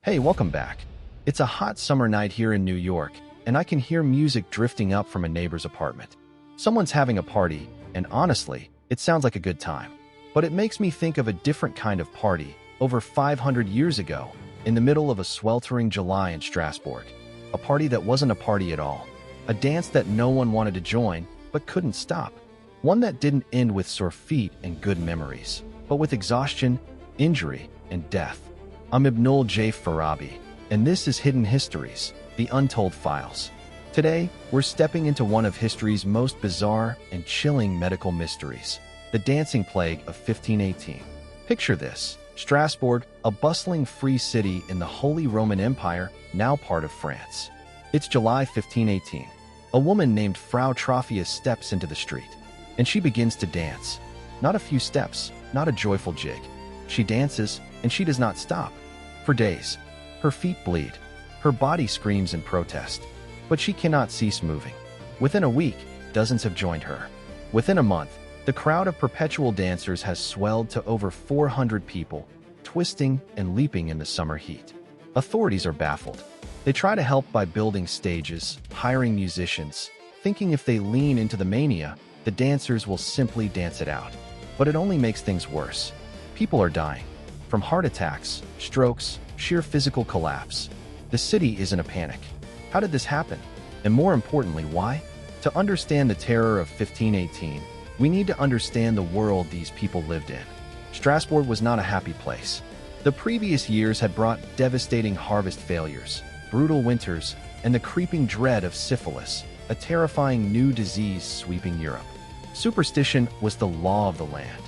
Hey, welcome back. It's a hot summer night here in New York, and I can hear music drifting up from a neighbor's apartment. Someone's having a party, and honestly, it sounds like a good time. But it makes me think of a different kind of party over 500 years ago, in the middle of a sweltering July in Strasbourg. A party that wasn't a party at all. A dance that no one wanted to join, but couldn't stop. One that didn't end with sore feet and good memories, but with exhaustion, injury, and death. I'm Ibnul J. Farabi, and this is Hidden Histories, the Untold Files. Today, we're stepping into one of history's most bizarre and chilling medical mysteries, the dancing plague of 1518. Picture this: Strasbourg, a bustling free city in the Holy Roman Empire, now part of France. It's July 1518. A woman named Frau Troffea steps into the street, and she begins to dance. Not a few steps, not a joyful jig. She dances, and she does not stop. For days, her feet bleed. Her body screams in protest. But she cannot cease moving. Within a week, dozens have joined her. Within a month, the crowd of perpetual dancers has swelled to over 400 people, twisting and leaping in the summer heat. Authorities are baffled. They try to help by building stages, hiring musicians, thinking if they lean into the mania, the dancers will simply dance it out. But it only makes things worse. People are dying. From heart attacks, strokes, sheer physical collapse. The city is in a panic. How did this happen? And more importantly, why? To understand the terror of 1518, we need to understand the world these people lived in. Strasbourg was not a happy place. The previous years had brought devastating harvest failures, brutal winters, and the creeping dread of syphilis, a terrifying new disease sweeping Europe. Superstition was the law of the land.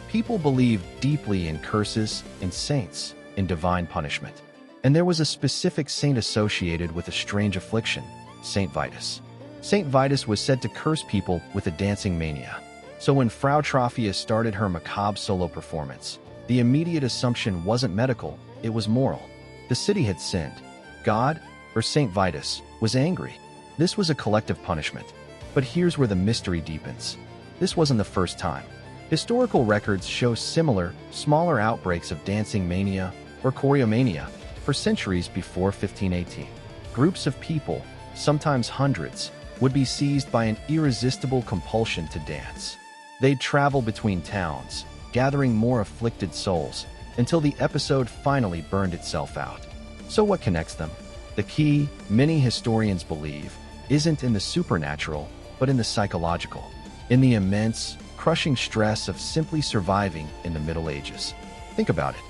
People believed deeply in curses, in saints, in divine punishment. And there was a specific saint associated with a strange affliction, Saint Vitus. Saint Vitus was said to curse people with a dancing mania. So when Frau Troffea started her macabre solo performance, the immediate assumption wasn't medical, it was moral. The city had sinned. God, or Saint Vitus, was angry. This was a collective punishment. But here's where the mystery deepens. This wasn't the first time. Historical records show similar, smaller outbreaks of dancing mania, or choreomania, for centuries before 1518. Groups of people, sometimes hundreds, would be seized by an irresistible compulsion to dance. They'd travel between towns, gathering more afflicted souls, until the episode finally burned itself out. So what connects them? The key, many historians believe, isn't in the supernatural, but in the psychological, in the immense, crushing stress of simply surviving in the Middle Ages. Think about it.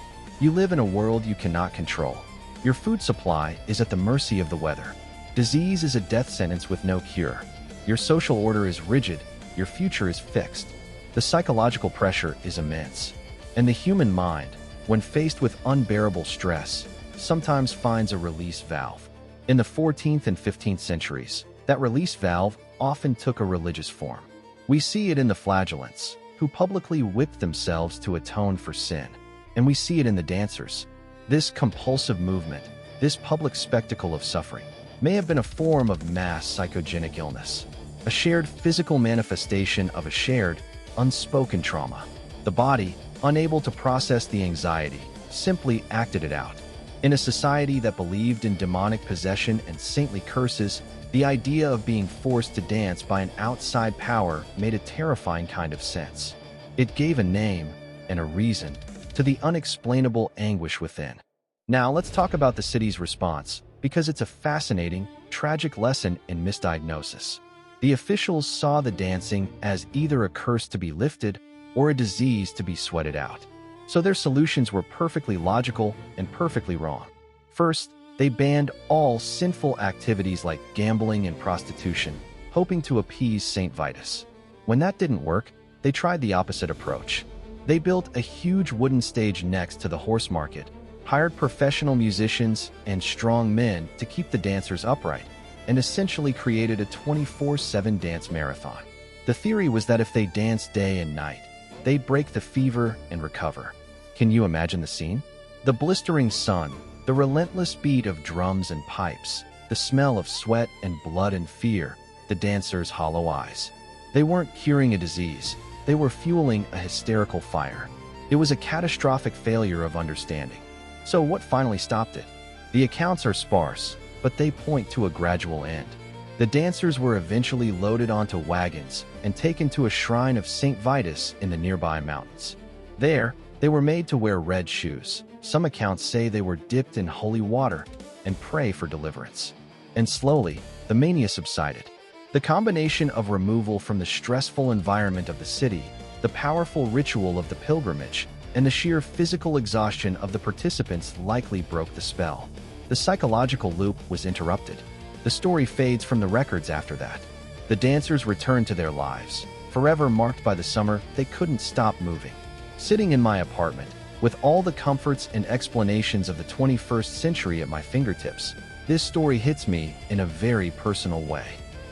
You live in a world you cannot control. Your food supply is at the mercy of the weather. Disease is a death sentence with no cure. Your social order is rigid. Your future is fixed. The psychological pressure is immense. And the human mind, when faced with unbearable stress, sometimes finds a release valve. In the 14th and 15th centuries, that release valve often took a religious form. We see it in the flagellants, who publicly whipped themselves to atone for sin. And we see it in the dancers. This compulsive movement, this public spectacle of suffering, may have been a form of mass psychogenic illness, a shared physical manifestation of a shared, unspoken trauma. The body, unable to process the anxiety, simply acted it out. In a society that believed in demonic possession and saintly curses, the idea of being forced to dance by an outside power made a terrifying kind of sense. It gave a name and a reason to the unexplainable anguish within. Now let's talk about the city's response, because it's a fascinating, tragic lesson in misdiagnosis. The officials saw the dancing as either a curse to be lifted or a disease to be sweated out. So their solutions were perfectly logical and perfectly wrong. First, they banned all sinful activities like gambling and prostitution, hoping to appease Saint Vitus. When that didn't work, they tried the opposite approach. They built a huge wooden stage next to the horse market, hired professional musicians and strong men to keep the dancers upright, and essentially created a 24/7 dance marathon. The theory was that if they danced day and night, they'd break the fever and recover. Can you imagine the scene? The blistering sun, the relentless beat of drums and pipes, the smell of sweat and blood and fear, the dancers' hollow eyes. They weren't curing a disease, they were fueling a hysterical fire. It was a catastrophic failure of understanding. So what finally stopped it? The accounts are sparse, but they point to a gradual end. The dancers were eventually loaded onto wagons and taken to a shrine of Saint Vitus in the nearby mountains. There, they were made to wear red shoes. Some accounts say they were dipped in holy water and pray for deliverance. And slowly, the mania subsided. The combination of removal from the stressful environment of the city, the powerful ritual of the pilgrimage, and the sheer physical exhaustion of the participants likely broke the spell. The psychological loop was interrupted. The story fades from the records after that. The dancers returned to their lives, forever marked by the summer they couldn't stop moving. Sitting in my apartment, with all the comforts and explanations of the 21st century at my fingertips, this story hits me in a very personal way.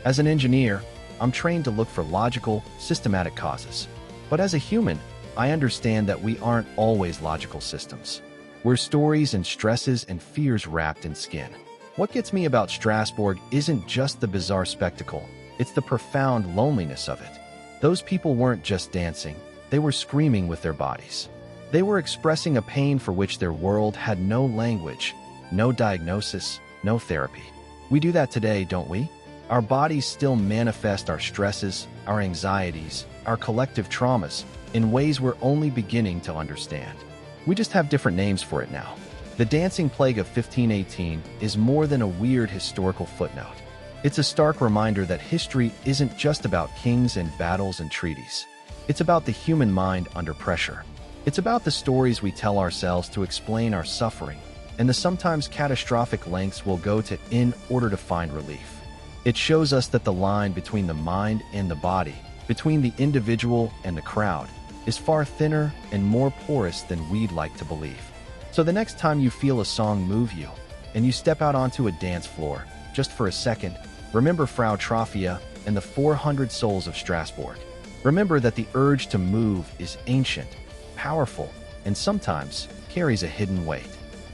As an engineer, I'm trained to look for logical, systematic causes. But as a human, I understand that we aren't always logical systems. We're stories and stresses and fears wrapped in skin. What gets me about Strasbourg isn't just the bizarre spectacle, it's the profound loneliness of it. Those people weren't just dancing, they were screaming with their bodies. They were expressing a pain for which their world had no language, no diagnosis, no therapy. We do that today, don't we? Our bodies still manifest our stresses, our anxieties, our collective traumas in ways we're only beginning to understand. We just have different names for it now. The dancing plague of 1518 is more than a weird historical footnote. It's a stark reminder that history isn't just about kings and battles and treaties. It's about the human mind under pressure. It's about the stories we tell ourselves to explain our suffering, and the sometimes catastrophic lengths we'll go to in order to find relief. It shows us that the line between the mind and the body, between the individual and the crowd, is far thinner and more porous than we'd like to believe. So the next time you feel a song move you, and you step out onto a dance floor, just for a second, remember Frau Troffea and the 400 souls of Strasbourg. Remember that the urge to move is ancient, powerful, and sometimes carries a hidden weight.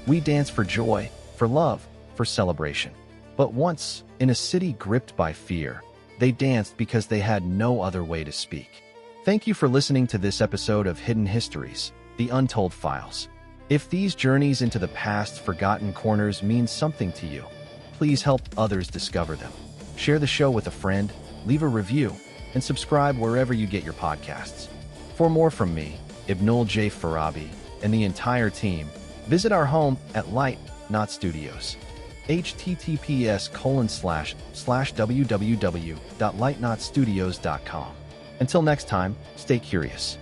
We dance for joy, for love, for celebration. But once, in a city gripped by fear, they danced because they had no other way to speak. Thank you for listening to this episode of Hidden Histories, The Untold Files. If these journeys into the past's forgotten corners mean something to you, please help others discover them. Share the show with a friend, leave a review, and subscribe wherever you get your podcasts. For more from me, Ibnul J. Farabi, and the entire team, visit our home at Light Not Studios. https://www.lightnotstudios.com. Until next time, stay curious.